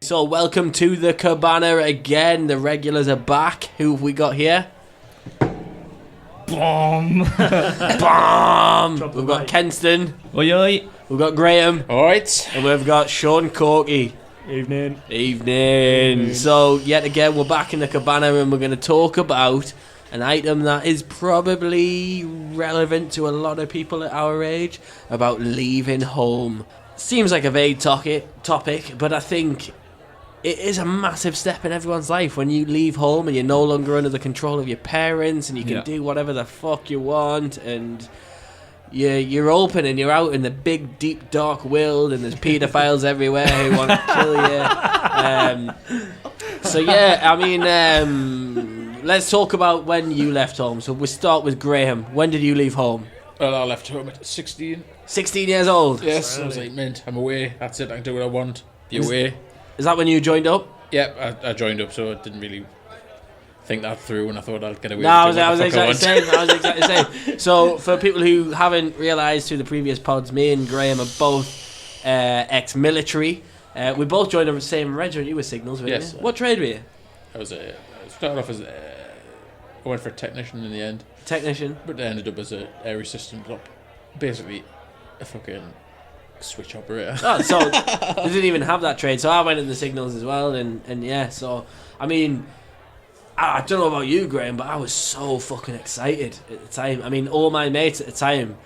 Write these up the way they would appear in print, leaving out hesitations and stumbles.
So welcome to the Cabana again. The regulars are back. Who have we got here? Bomb. Bomb. We've got Kenston. Oi, oi. We've got Graham. Alright. And we've got Sean Corky. Evening. Evening. So yet again we're back in the Cabana and we're going to talk about an item that is probably relevant to a lot of people at our age, about leaving home. Seems like a vague topic, but I think it is a massive step in everyone's life when you leave home and you're no longer under the control of your parents and you can do whatever the fuck you want, and you're open and you're out in the big, deep, dark world, and there's paedophiles everywhere who want to kill you. So yeah, I mean, let's talk about when you left home. So we start with Graham. When did you leave home? Well, I left home at 16. 16 years old? Yes, I was like, mint, I'm away. That's it, I can do what I want. Be away. Is that when you joined up? Yeah, I joined up, so I didn't really think that through, and I thought I'd get away. No, I was exactly the same. So, for people who haven't realised through the previous pods, me and Graham are both ex-military. We both joined the same regiment. You were signals, weren't Yes. you? What trade were you? I started off as I went for a technician in the end, Technician. but I ended up as an area systems op. Basically, a fucking switch operator. Oh, so they didn't even have that trade. So I went in the signals as well, and yeah. So I mean, I don't know about you, Graham, but I was so fucking excited at the time. I mean, all my mates at the time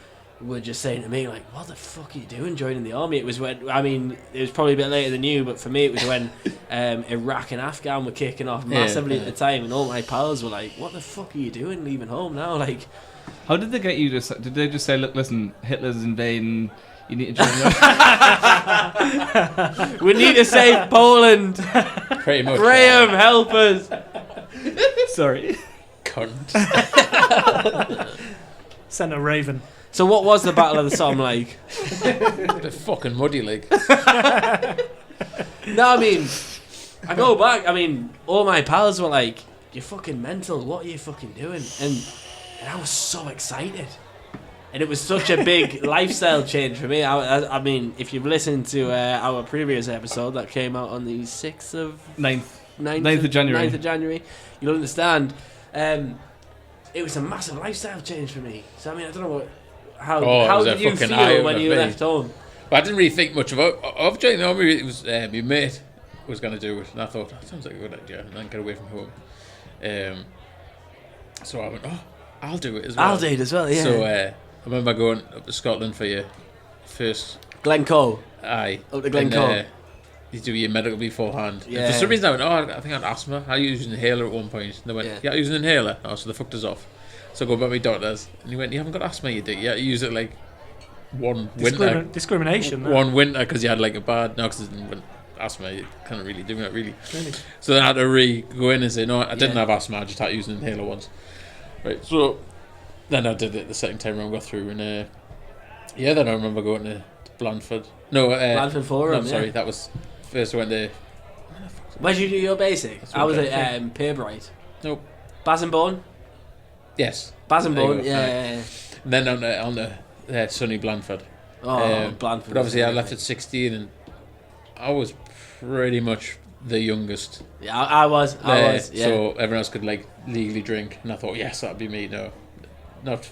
were just saying to me, like, "What the fuck are you doing joining the army?" It was when, I mean, it was probably a bit later than you, but for me, it was when Iraq and Afghan were kicking off massively at the time, and all my pals were like, "What the fuck are you doing leaving home now?" Like, How did they get you to? Did they just say, "Look, listen, Hitler's invading. You need to join us." we need to save Poland. Pretty much. Graham, help us. Sorry. Cunt. Sent a raven. So what was the Battle of the Somme like? The fucking muddy leg. No, I mean, I go back, I mean, all my pals were like, "You're fucking mental, what are you fucking doing?" And I was so excited. And it was such a big lifestyle change for me. I mean, if you've listened to our previous episode that came out on the 6th of... 9th of January. 9th of January, you'll understand. It was a massive lifestyle change for me. So, I mean, I don't know how did you feel when you left home? But I didn't really think much of joining the army. It was my mate was going to do it, and I thought, that sounds like a good idea, and then get away from home. So I went, I'll do it as well. I'll do it as well, yeah. So I remember going up to Scotland for your first... Glencoe. Aye. Up to Glencoe. And, you do your medical beforehand. Yeah. And for some reason I went, I think I had asthma. I used an inhaler at one point. And they went, yeah, I use an inhaler. Oh, so they fucked us off. So I go back to my doctors. And he went, you haven't got asthma, you do. Yeah, you use it like one winter. Discrimination. One winter because you had like a bad... No, because asthma, you can't really do that, really. So then I had to go in and say, no, I didn't have asthma. I just had to use an inhaler once. Right, so then I did it the second time around, got through. And then I remember going to Blandford. No, Blandford Forum, no, sorry, that was... First I went to... Where'd you do your basic? That's I was what at Paybright. Nope. Basenborn? Yes. Basenborn, There you go, yeah. And then on the sunny Blandford. Oh, Blandford. But obviously I left at 16 and I was pretty much the youngest. Yeah, I was, yeah. So everyone else could like legally drink, and I thought, yes, that'd be me. No, not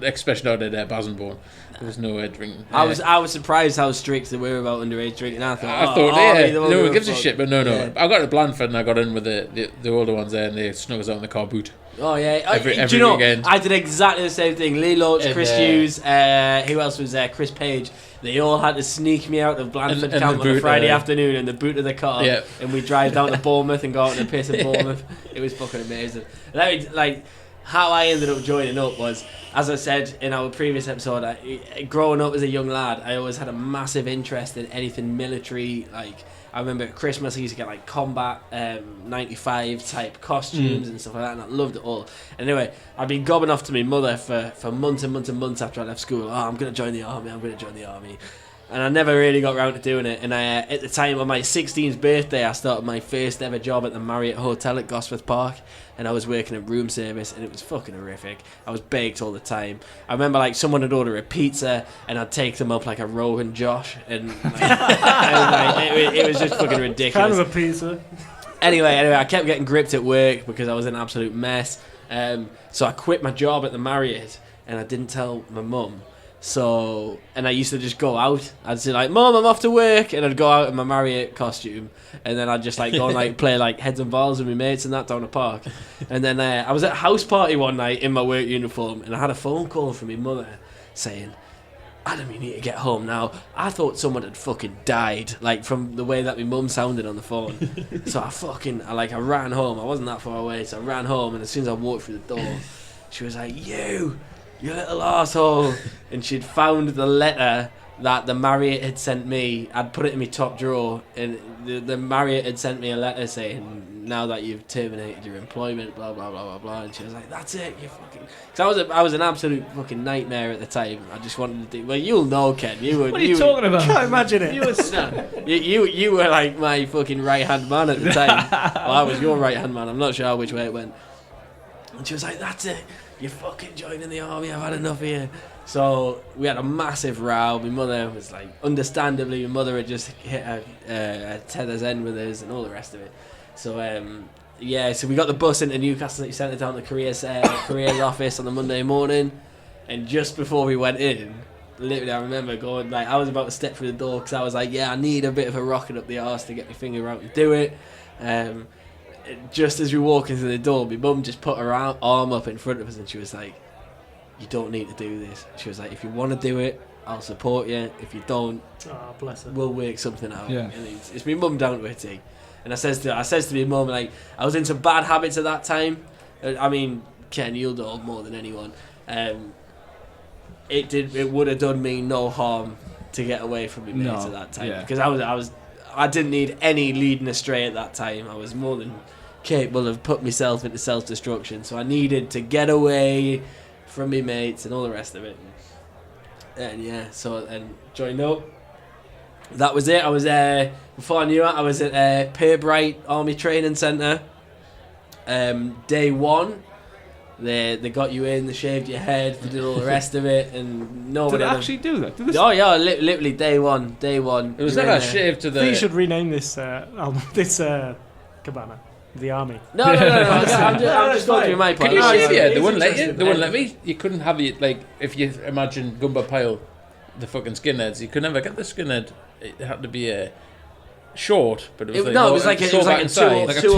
especially not at Basenborn. There was no drinking. I was surprised how strict they were about underage drinking. I thought, no one gives a shit, but no. Yeah. I got to Blandford and I got in with the older ones there, and they snuck us out in the car boot. Oh yeah, Every do you know? weekend. I did exactly the same thing. Lee Loach, Chris Hughes, who else was there? Chris Page. They all had to sneak me out of Blandford And camp the on a boot, Friday afternoon in the boot of the car, Yeah. and we drive down to Bournemouth and go out on a piss in Bournemouth. It was fucking amazing. How I ended up joining up was, as I said in our previous episode, growing up as a young lad, I always had a massive interest in anything military. Like, I remember at Christmas I used to get like combat 95 type costumes and stuff like that, and I loved it all. Anyway, I'd been gobbing off to my mother for months and months and months after I left school. Oh, I'm going to join the army, And I never really got around to doing it. And at the time, on my 16th birthday, I started my first ever job at the Marriott Hotel at Gosforth Park. And I was working at room service, and it was fucking horrific. I was baked all the time. I remember, like, someone would order a pizza, and I'd take them up like a Rogan Josh. And it was just fucking ridiculous. Kind of a pizza. Anyway, I kept getting gripped at work because I was an absolute mess. So I quit my job at the Marriott, and I didn't tell my mum. So, and I used to just go out. I'd say like, "Mum, I'm off to work," and I'd go out in my Marriott costume, and then I'd just like go and like play like heads and balls with my mates and that down the park. And then I was at a house party one night in my work uniform, and I had a phone call from my mother saying, "Adam, you need to get home now." I thought someone had fucking died, like from the way that my mum sounded on the phone. So I ran home. I wasn't that far away, so I ran home, and as soon as I walked through the door, she was like, "You little arsehole." And she'd found the letter that the Marriott had sent me. I'd put it in my top drawer, and the Marriott had sent me a letter saying, "Now that you've terminated your employment, blah blah blah blah blah." And she was like, "That's it, you fucking." Because I was an absolute fucking nightmare at the time. I just wanted to do. Well, you'll know, Ken. You were. What are you talking about? Can't imagine it. You were like my fucking right hand man at the time. Well, I was your right hand man. I'm not sure which way it went. And she was like, "That's it. You're fucking joining the army. I've had enough of you." So we had a massive row. My mother was like, understandably, my mother had just hit a tether's end with us and all the rest of it. So so we got the bus into Newcastle City Centre down to careers office on the Monday morning, and just before we went in, literally I remember going like I was about to step through the door because I was like, I need a bit of a rocket up the arse to get my finger out and do it. Just as we walk into the door, my mum just put her arm up in front of us and she was like, "You don't need to do this." She was like, "If you want to do it, I'll support you. If you don't, Bless her. we'll work something out." Yeah. And it's my mum down to a T. And I says to my mum, like, I was in some bad habits at that time. I mean, Ken, you'll know more than anyone. It would have done me no harm to get away from my mates at that time because I didn't need any leading astray at that time. I was more than capable of putting myself into self-destruction, so I needed to get away from my mates and all the rest of it. And joined up. That was it. I was before I knew it, I was at Pirbright Army Training Centre. Day one, they got you in, they shaved your head, they did all the rest of it, and nobody. Did they actually do that? Oh yeah, literally day one. It was never a shave to I think you should rename this Cabana. The army. No. I'm just going through my part. Can you shave your head? They wouldn't let you. interesting. They wouldn't let me. You couldn't have it like if you imagine Gumbo Pile, the fucking skinheads. You could never get the skinhead. It had to be short, but it was It was like a two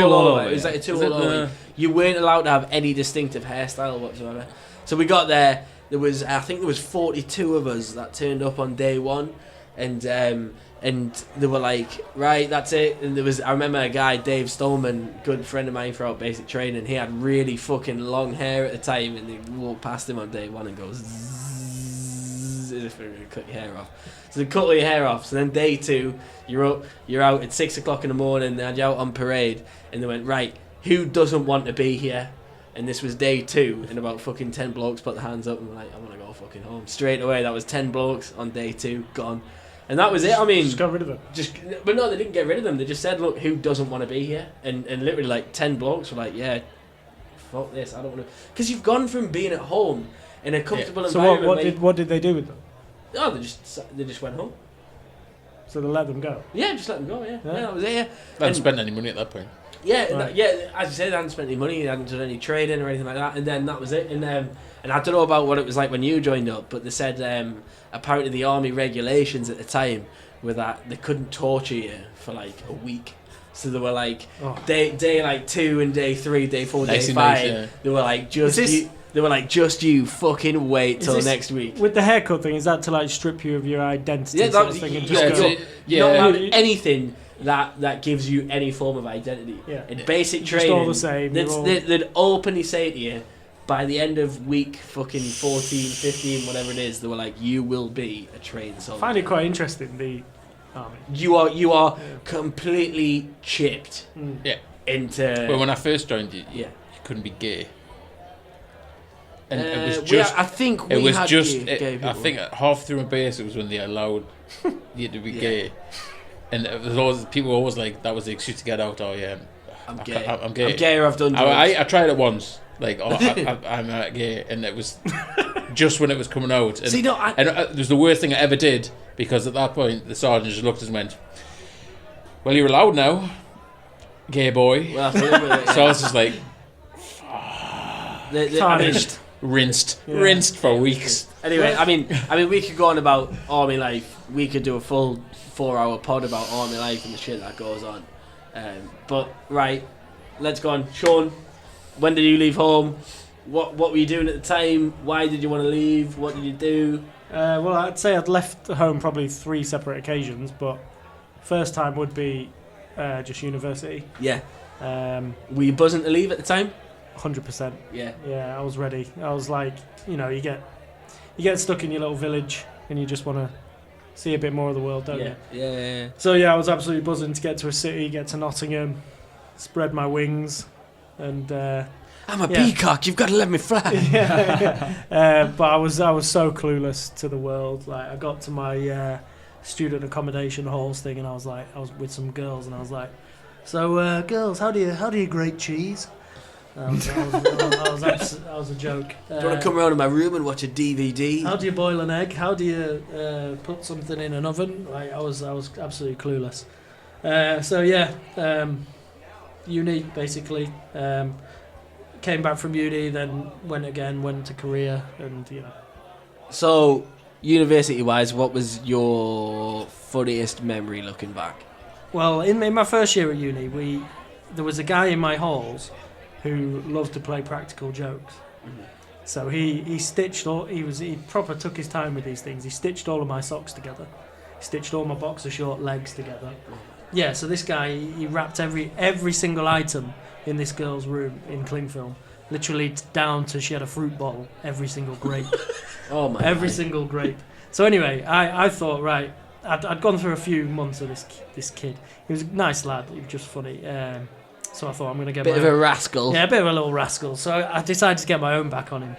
all over. It was like a two all over. You weren't allowed to have any distinctive hairstyle whatsoever. So we got there. I think there was 42 of us that turned up on day one, and they were like, right, that's it. And I remember a guy, Dave Stolman, good friend of mine throughout basic training. He had really fucking long hair at the time, and they walked past him on day one and goes, zzz, as if they're going to cut your hair off. So they cut all your hair off. So then day two, you're out at 6 o'clock in the morning. They had you out on parade, and they went, right, who doesn't want to be here? And this was day two, and about fucking 10 blokes put their hands up and were like, I want to go fucking home. Straight away, that was 10 blokes on day two, gone. And that was it. I mean, just got rid of them. But no, they didn't get rid of them. They just said, look, who doesn't want to be here? And literally like 10 blokes were like, yeah, fuck this, I don't want to. Because you've gone from being at home in a comfortable environment. So what did they do with them? Oh, they just went home. So they let them go? Yeah, just let them go, yeah. That was it, yeah. They hadn't spent any money at that point. Yeah, Right. as you said, they hadn't spent any money, they hadn't done any trading or anything like that, and then that was it. And I don't know about what it was like when you joined up, but they said apparently the army regulations at the time were that they couldn't torture you for like a week. So they were like day like 2 and day 3, day 4, day 5. Nice, yeah. They were like just you fucking wait till next week. With the haircut thing, is that to like strip you of your identity? Yeah, sort of thing, and just go, you're not allowed anything that gives you any form of identity. Yeah. In basic Just training, all the same. they'd openly say to you, by the end of week fucking 14, 15, whatever it is, they were like, you will be a trained soldier. I find it quite interesting, the army. You are completely chipped Yeah. into... Well, when I first joined you Yeah. couldn't be gay. And it was just. I think It we was had just. gay I people. think half through my base, it was when they allowed you to be gay, and it was always people were always like that was the excuse to get out. Oh yeah, I'm gay. I'm gay. I'm gay, or I've done drugs. I tried it once. Like, oh, I'm gay, and it was just when it was coming out. And, See, no, and it was the worst thing I ever did because at that point the sergeant just looked at us and went, "Well, you're allowed now, gay boy." Well, that's it, yeah. So I was just like Tarnished. rinsed for weeks. Anyway, I mean, we could go on about army life. We could do a full 4-hour pod about army life and the shit that goes on. But right, let's go on. Sean, when did you leave home? What were you doing at the time? Why did you want to leave? What did you do? Well, I'd say I'd left home probably 3 separate occasions, but first time would be just university. Yeah. Um, Were you buzzing to leave at the time? 100%. Yeah. Yeah, I was ready. I was like, you get stuck in your little village and you just want to see a bit more of the world, don't you? Yeah. So yeah, I was absolutely buzzing to get to a city, get to Nottingham, spread my wings, and I'm a peacock. You've got to let me fly. but I was so clueless to the world. Like I got to my student accommodation halls thing, and I was with some girls, and I was like, so girls, how do you grate cheese? I was a joke. Do you want to come around in my room and watch a DVD? How do you boil an egg? How do you put something in an oven? Like I was absolutely clueless. Uni basically. Came back from uni, then went to Korea, and So, university-wise, what was your funniest memory looking back? Well, in my first year at uni, there was a guy in my halls who loved to play practical jokes. Mm-hmm. So he proper took his time with these things. He stitched all of my socks together. He stitched all my boxer short legs together. Yeah, so this guy, he wrapped every single item in this girl's room in cling film, literally down to she had a fruit bowl, every single grape. Oh my! Every single grape. So anyway, I thought, right, I'd gone through a few months of this kid. He was a nice lad. He was just funny. So I thought I'm going to get bit of a rascal. Yeah, a bit of a little rascal. So I decided to get my own back on him.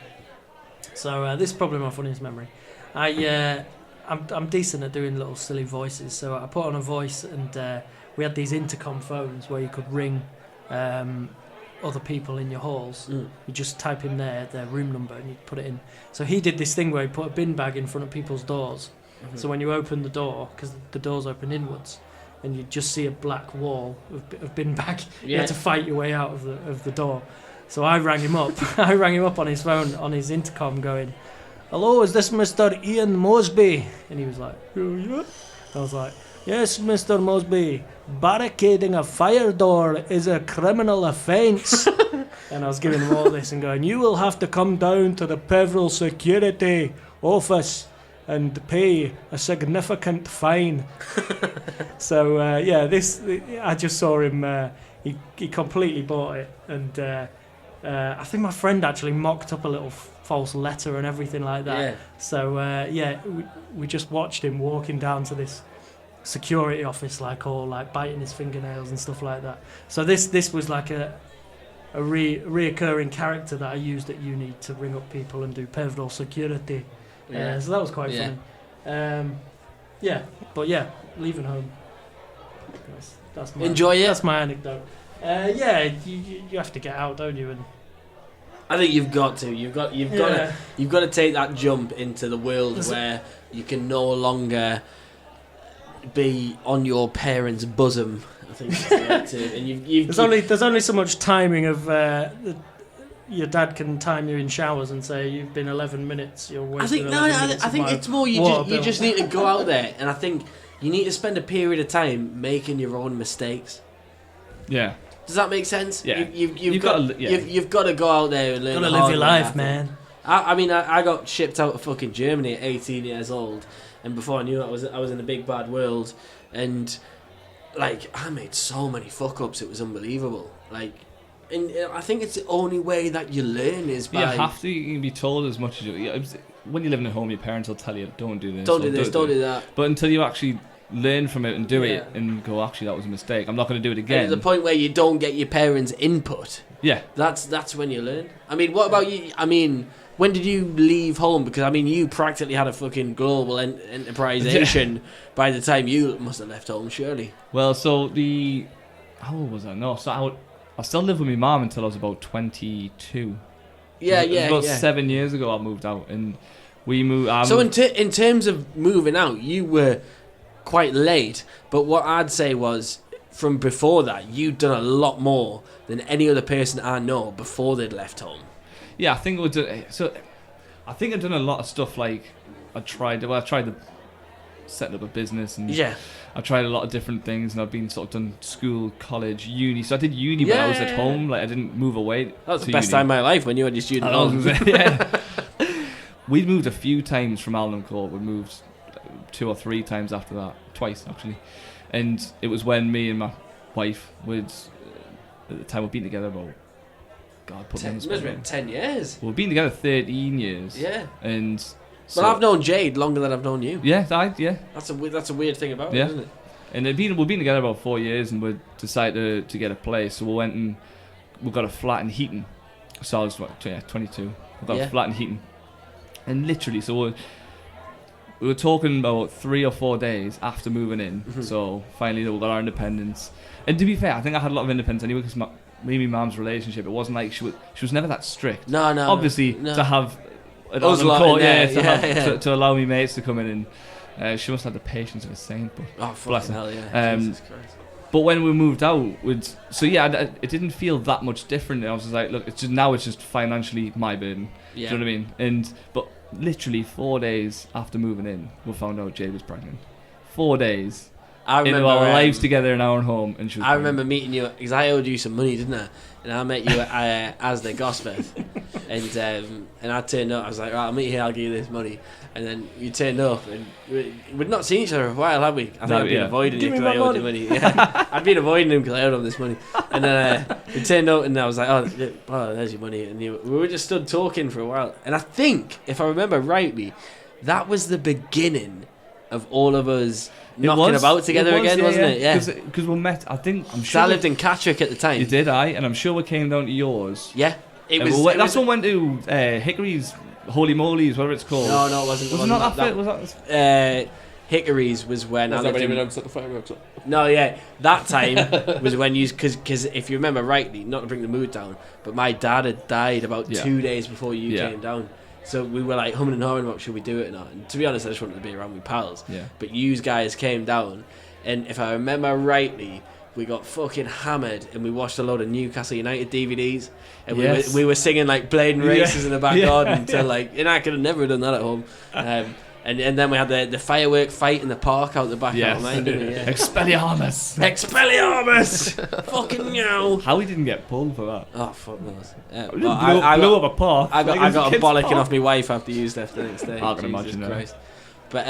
So this is probably my funniest memory. I'm decent at doing little silly voices. So I put on a voice, and we had these intercom phones where you could ring other people in your halls. You just type in their room number and you put it in. So he did this thing where he put a bin bag in front of people's doors. Mm-hmm. So when you open the door, because the doors open inwards, and you just see a black wall of bin bag, you had to fight your way out of the door. So I rang him up. I rang him up on his phone, on his intercom, going, "Hello, is this Mr. Ian Mosby?" And he was like, "Yeah." I was like, "Yes, Mr. Mosby. Barricading a fire door is a criminal offence." And I was giving him all this and going, "You will have to come down to the Peveril Security Office and pay a significant fine." So I just saw him. He completely bought it, and I think my friend actually mocked up a little false letter and everything like that. Yeah. So we just watched him walking down to this security office, like biting his fingernails and stuff like that. So this was like a reoccurring character that I used at uni to ring up people and do Peveril security. So that was quite funny. Leaving home. That's my, Enjoy it. That's my anecdote. You have to get out, don't you? And I think you've got to. You've got to take that jump into the world where you can no longer be on your parents' bosom. I think that's it. And there's only so much timing of your dad can time you in showers and say you've been 11 minutes. You're wasting 11 minutes. I think it's more you just need to go out there, and I think you need to spend a period of time making your own mistakes. Yeah. Does that make sense? Yeah. You've got to go out there and learn. Got to live your life, man. I got shipped out of fucking Germany at 18 years old, and before I knew it, I was in the big bad world, and like I made so many fuck ups. It was unbelievable. Like, and I think it's the only way that you learn is by. You have to. You can be told as much as you. When you're living at home, your parents will tell you, "Don't do this. Don't do this. Don't do that." But until you actually learn from it and do it and go, actually that was a mistake, I'm not going to do it again. And at the point where you don't get your parents' input, yeah, that's when you learn. I mean, what about you? I mean, when did you leave home? Because I mean, you practically had a fucking global enterprisation by the time you must have left home, surely. Well, so how old was I? No, so I still lived with my mum until I was about 22. Yeah, It was yeah, about yeah. 7 years ago I moved out, and we moved. So in terms of moving out, you were quite late. But what I'd say was, from before that, you'd done a lot more than any other person I know before they'd left home. Yeah, I think I think I've done a lot of stuff. Like I tried to set up a business, and Yeah. I tried a lot of different things, and I've been sort of done school, college, uni. So I did uni when I was at home. Like I didn't move away. That was to the best uni. time of my life when you had your student loan. Yeah. We'd moved a few times from Alnham Court. We moved 2 or 3 times after that, twice actually. And it was when me and my wife would, at the time we'd been together about, God, put me on the spot. It's been 10 years. We've been together 13 years. Yeah. And Well, I've known Jade longer than I've known you. Yeah, That's a weird thing about Yeah. it, isn't it? And we've been together about 4 years, and we decided to get a place. So we went and we got a flat in Heaton. So I was 22. We got a flat in Heaton, and literally, so we were talking about 3 or 4 days after moving in. Mhm. So finally, we got our independence. And to be fair, I think I had a lot of independence anyway, because me and my mum's relationship, it wasn't like she was never that strict. No. Obviously, no. to have an Us Alnham lot Court, in there, to allow me mates to come in, and she must have the patience of a saint. But Oh, Bless fucking her. hell, yeah. Um, Jesus Christ. But when we moved out, it didn't feel that much different. I was just like, look, it's just financially my burden. Yeah. Do you know what I mean? But literally 4 days after moving in, we found out Jade was pregnant. 4 days I remember into our lives together in our own home, and she was I pregnant. remember meeting you because I owed you some money, didn't I? And I met you as the Gosford, and I turned up. I was like, right, I'll meet you here. I'll give you this money. And then you turned up, and we'd not seen each other for a while, have we? I think I'd been avoiding you Give me because I my owed you money. Yeah. I'd been avoiding him because I owed him this money. And then we turned up, and I was like, oh, there's your money. And we were just stood talking for a while. And I think, if I remember rightly, that was the beginning of all of us knocking about together again, wasn't it? Yeah. Because we met, I'm So sure. I lived in Catterick at the time. You did, and I'm sure we came down to yours. Yeah. It And was. that's when we went to Hickory's, Holy Moly's, whatever it's called. No, it wasn't. Was it not that fit? Was that? Hickory's was when I Was that lived when in. you went to the fireworks up? No, yeah, that time was when you because if you remember rightly, not to bring the mood down, but my dad had died about 2 days before you came down. So we were like humming and hawing about should we do it or not. And to be honest, I just wanted to be around with pals. Yeah. But you guys came down, and if I remember rightly, we got fucking hammered and we watched a load of Newcastle United DVDs, and we were singing like blading races in the back garden until like, and I could have never done that at home. And then we had the firework fight in the park out the back. Yes. Expelliarmus. Expelliarmus! Fucking no! How we didn't get pulled for that? Oh fuck knows. Blew up a park. I Like, it got was a kid's bollocking park. off my wife after you left the next day. I can Jesus imagine that. Christ. But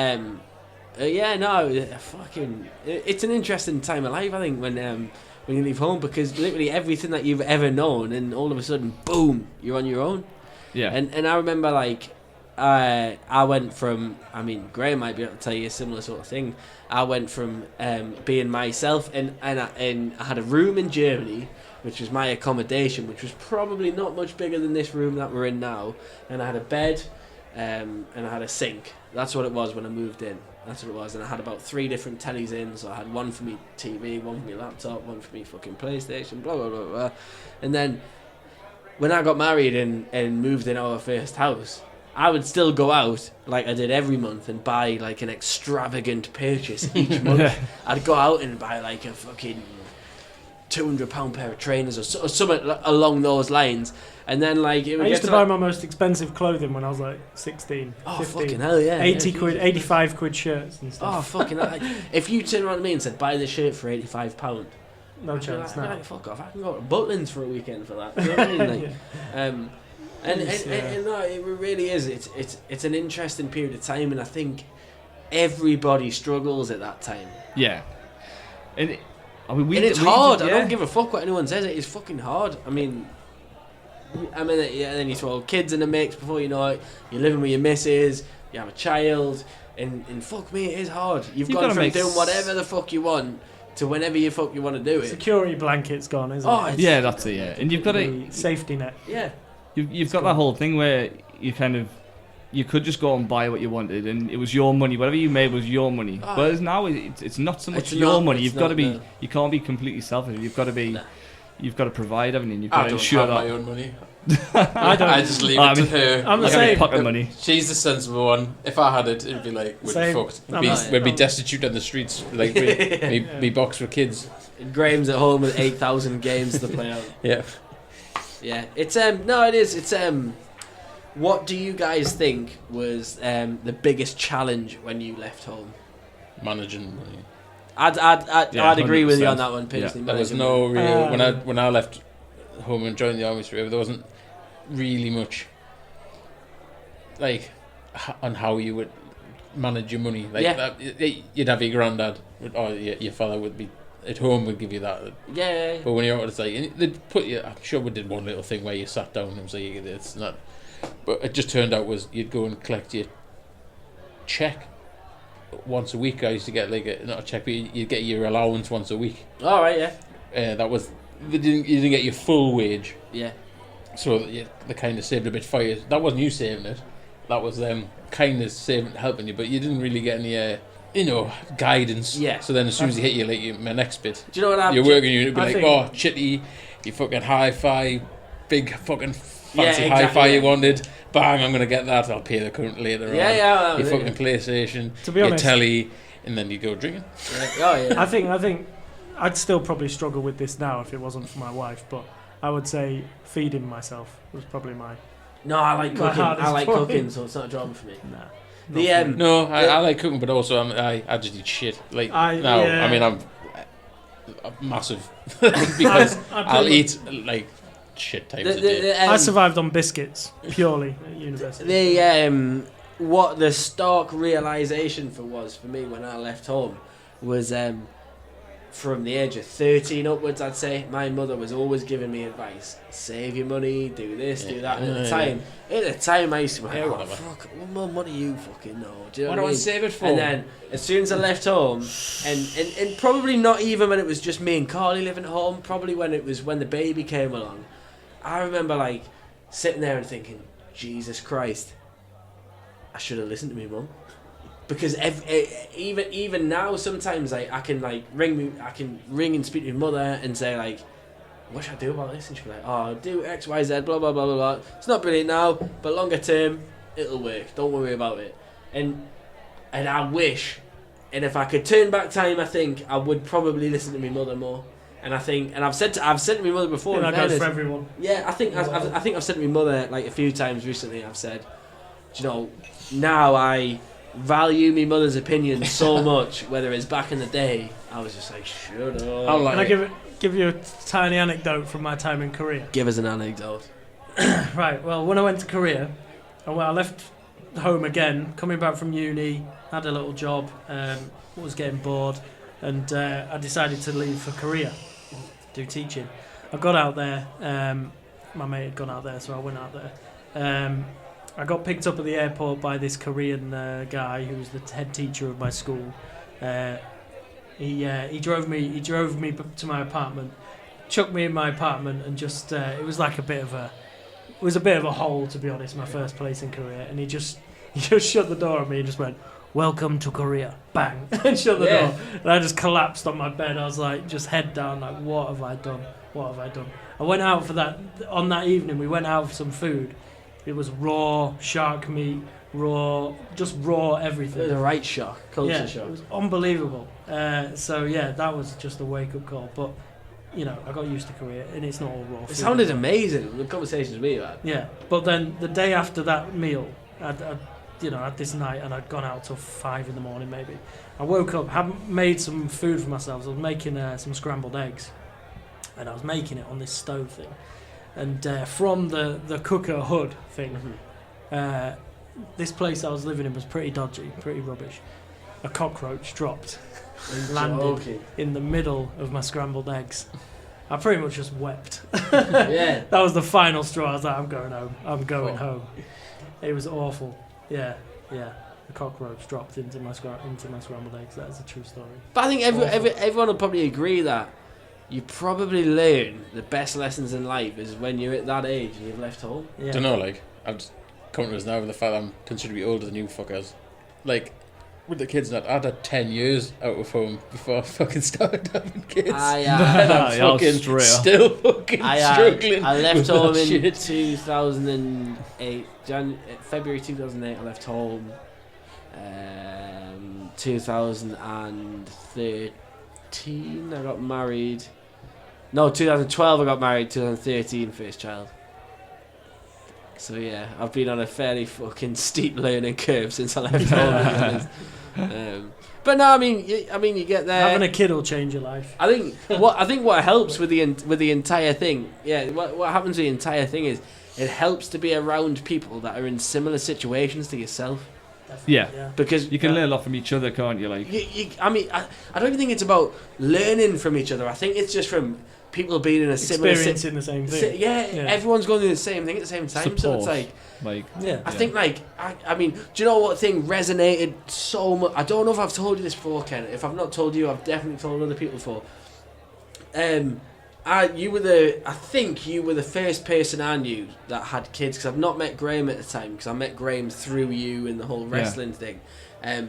fucking. It's an interesting time of life, I think, when you leave home, because literally everything that you've ever known, and all of a sudden, boom, you're on your own. Yeah. And I remember like. I went from, I mean, Graham might be able to tell you a similar sort of thing. I went from being myself, and I had a room in Germany, which was my accommodation, which was probably not much bigger than this room that we're in now. And I had a bed, and I had a sink. That's what it was when I moved in. That's what it was. And I had about 3 different tellies in. So I had one for me TV, one for me laptop, one for me fucking PlayStation, blah, blah, blah, blah. And then when I got married and moved in our first house, I would still go out like I did every month and buy like an extravagant purchase each month. I'd go out and buy like a fucking £200 pair of trainers or something along those lines. And then like it would I used get to buy my most expensive clothing when I was like 16, oh 15. fucking hell yeah, 80 quid, 85 quid shirts and stuff. Oh fucking hell. Like, if you turn around to me and said buy this shirt for £85, No I'd be chance, like, no. right, fuck off, I can go to Butlins for a weekend for that. You know what I mean? Like, and no, it really is. It's an interesting period of time, and I think everybody struggles at that time. Yeah. And it's hard. I don't give a fuck what anyone says. It is fucking hard. I mean, and then you throw kids in the mix before you know it. You're living with your missus. You have a child, and fuck me, it is hard. You've gone from doing whatever the fuck you want to whenever you fuck you want to do it. Security blanket's gone, isn't it? Yeah, that's it. Yeah, and you've got the safety net. Yeah. You've got that whole thing where you could just go and buy what you wanted, and it was your money. Whatever you made was your money. Whereas now it's not so much It's your not- money. it's You've got to not, be. no. You can't be completely selfish. You've got to be. No. You've got to provide everything. You've I got to don't ensure have that. my own money. I don't. I just leave it to her. I'm the You got same. pocket money. She's the sensible one. If I had it, it'd be like, we'd Same. be fucked. I'm We'd the be, same. we'd be destitute on the streets. Like, me box for kids. Graham's at home with 8,000 games to play out. Yeah. Yeah, it's no, it is. It's what do you guys think was the biggest challenge when you left home? Managing money. I'd agree with you 100%. on that one, personally. There was managing no money. real when I left home and joined the army forever. There wasn't really much like on how you would manage your money. Like you'd have your granddad or your father would be at home would give you that. Yeah. But when you're out, it's like and they'd put you. I'm sure we did one little thing where you sat down and was like, it's not. But it just turned out was you'd go and collect your check once a week. I used to get like not a check, but you'd get your allowance once a week. All right. Yeah. That was you didn't get your full wage. Yeah. So they kind of saved a bit for you. That wasn't you saving it. That was them kind of saving, helping you. But you didn't really get any, guidance. Yeah. So then as soon as you hit my next bit, Do you know what happened? you're working, you'd be I like, think- oh, chitty, you fucking hi-fi, big fucking fancy exactly, hi-fi you yeah. wanted. Bang, I'm going to get that. I'll pay the current later on. Yeah. Your fucking PlayStation, To be your honest, telly, and then you go drinking. Oh yeah. I think I'd still probably struggle with this now if it wasn't for my wife, but I would say feeding myself was probably my No, I like My cooking. hardest I like point. cooking, so it's not a drama for me. nah. The, not for me. No, I like cooking, but also I just eat shit. Like now, yeah. I mean, I'm massive because I I'll pretty eat like shit types of day. I survived on biscuits purely at university. What the stark realization for me when I left home was from the age of 13 upwards, I'd say my mother was always giving me advice: save your money, do this, do that. And at the time I used to be like, Yeah, oh, whatever. fuck, what more money you fucking know? Do you know What what do I I mean? save it for? And then as soon as I left home, and probably not even when it was just me and Carly living at home, probably when the baby came along, I remember like sitting there and thinking, Jesus Christ, I should have listened to me mum. Because even now, sometimes I can ring and speak to my mother and say like, what should I do about this? And she'll be like, oh, do X, Y, Z, blah blah blah blah blah. It's not brilliant now, but longer term, it'll work. Don't worry about it. And I wish, and if I could turn back time, I think I would probably listen to my mother more. And I've said to my mother before. That goes for everyone. Yeah, I think I've said to my mother like a few times recently. I've said, do you know, now I value my mother's opinion so much. Whether it's back in the day, I was just like, shut up. I'm like, Can I give you a tiny anecdote from my time in Korea? Give us an anecdote. Right, well, when I went to Korea, I left home again, coming back from uni, had a little job, was getting bored, and I decided to leave for Korea, do teaching. I got out there, my mate had gone out there, so I went out there. I got picked up at the airport by this Korean guy who was the head teacher of my school. He drove me to my apartment, chucked me in my apartment, and just it was like a bit of a hole, to be honest, my first place in Korea. And he just shut the door on me and just went, "Welcome to Korea," bang, and shut the door. And I just collapsed on my bed. I was like, just head down, like, what have I done? I went out for that on that evening. We went out for some food. It was raw shark meat, just raw everything. The right shock, culture shock. It was unbelievable. So yeah, that was just a wake up call. But I got used to Korea, and it's not all raw. It sounded amazing. The conversations we had. Yeah, but then the day after that meal, I'd had this night, and I'd gone out till 5 in the morning maybe. I woke up, hadn't made some food for myself. So I was making some scrambled eggs, and I was making it on this stove thing. And from the cooker hood thing, this place I was living in was pretty dodgy, pretty rubbish. A cockroach dropped and landed in the middle of my scrambled eggs. I pretty much just wept. Yeah. That was the final straw. I was like, I'm going home. It was awful. Yeah. The cockroach dropped into my scrambled eggs. That is a true story. But I think everyone will probably agree that you probably learn the best lessons in life is when you're at that age and you've left home. Yeah. don't know, like coming to us now with the fact that I'm considered to be older than you fuckers. Like, with the kids, I'd had 10 years out of home before I fucking started having kids. And I'm fucking still fucking struggling. I left with home that in shit. 2008. February 2008, I left home. 2013, I got married. No, 2012, I got married. 2013, first child. So yeah, I've been on a fairly fucking steep learning curve since I left home. But no, I mean, you get there. Having a kid will change your life. I think what helps with the entire thing, what happens with the entire thing is it helps to be around people that are in similar situations to yourself. Yeah. Because you can learn a lot from each other, can't you? Like, I don't even think it's about learning from each other. I think it's just from people being in a similar experiencing the same thing. Everyone's going through the same thing at the same time. Support. So it's I think I mean, do you know what thing resonated so much? I don't know if I've told you this before, Ken. If I've not told you, I've definitely told other people before. I think you were the first person I knew that had kids, because I've not met Graham at the time, because I met Graham through you and the whole wrestling thing. I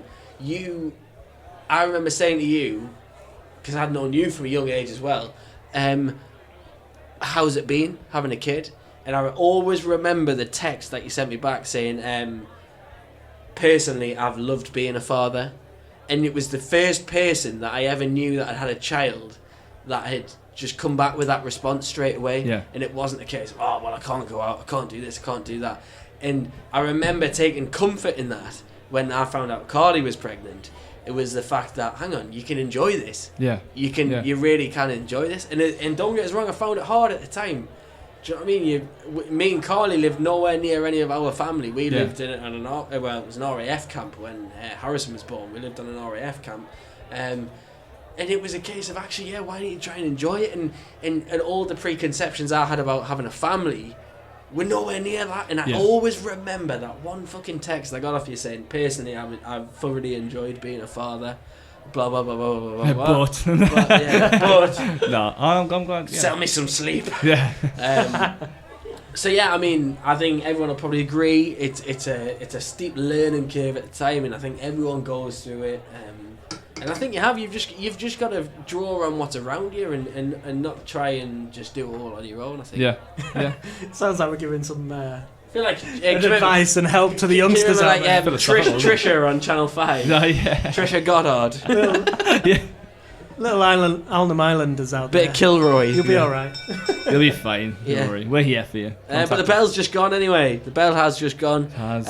remember saying to you, because I'd known you from a young age as well, how's it been having a kid? And I always remember the text that you sent me back saying, personally, I've loved being a father. And it was the first person that I ever knew that had a child that had just come back with that response straight away. Yeah. And it wasn't a case of, I can't go out, I can't do this, I can't do that. And I remember taking comfort in that when I found out Carly was pregnant. It was the fact that, hang on, you can enjoy this. Yeah. You really can enjoy this. And don't get us wrong, I found it hard at the time. Do you know what I mean? Me and Carly lived nowhere near any of our family. We lived in it was an RAF camp when Harrison was born. We lived on an RAF camp. And it was a case of actually, why don't you try and enjoy it? And all the preconceptions I had about having a family were nowhere near that. And I always remember that one fucking text I got off you saying, personally, I've thoroughly enjoyed being a father. Blah, blah, blah, blah, blah, blah, blah. But no, I'm glad. Yeah. Sell me some sleep. Yeah. So I mean, I think everyone will probably agree it's a steep learning curve at the time, and I think everyone goes through it. And I think you've just got to draw on what's around you and not try and just do it all on your own. I think. Yeah. Sounds like we're giving some I feel like advice and help to the youngsters out there. Trisha on Channel 5. No, yeah. Trisha Goddard. Little Alnham Islanders out there. Bit of Kilroy. You'll be alright. You'll be fine. Don't worry. We're here for you. But the bell's just gone anyway. The bell has just gone. Has.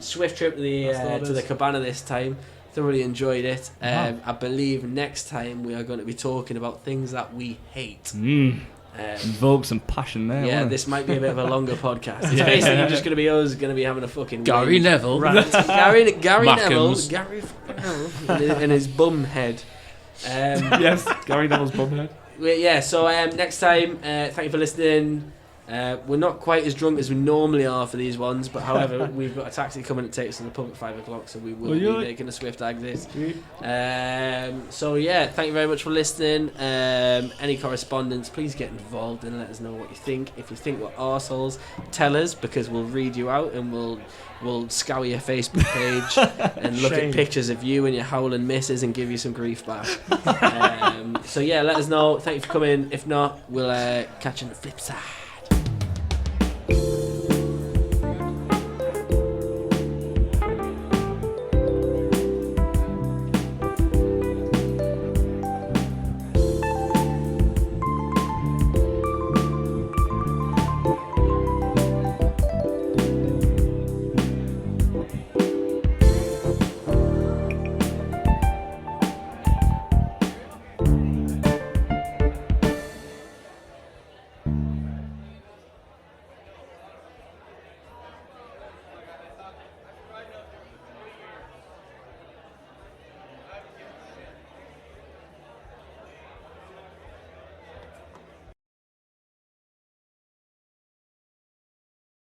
Swift trip to the Cabana this time. Thoroughly enjoyed it. I believe next time we are going to be talking about things that we hate. Invoke some passion there. Yeah, this might be a bit of a longer podcast. It's basically just going to be us going to be having a fucking Gary Neville. Right. Gary Neville. Mackham's. Gary and his bum head. Yes, Gary Neville's bum head. So next time, thank you for listening. We're not quite as drunk as we normally are for these ones, but however, we've got a taxi coming to take us to the pub at 5 o'clock, so we will be making a swift exit. Thank you very much for listening. Any correspondence, please get involved and let us know what you think. If you think we're arseholes, tell us, because we'll read you out and we'll scour your Facebook page and look at pictures of you and your howling misses and give you some grief back. Let us know. Thank you for coming. If not, we'll catch you on the flip side.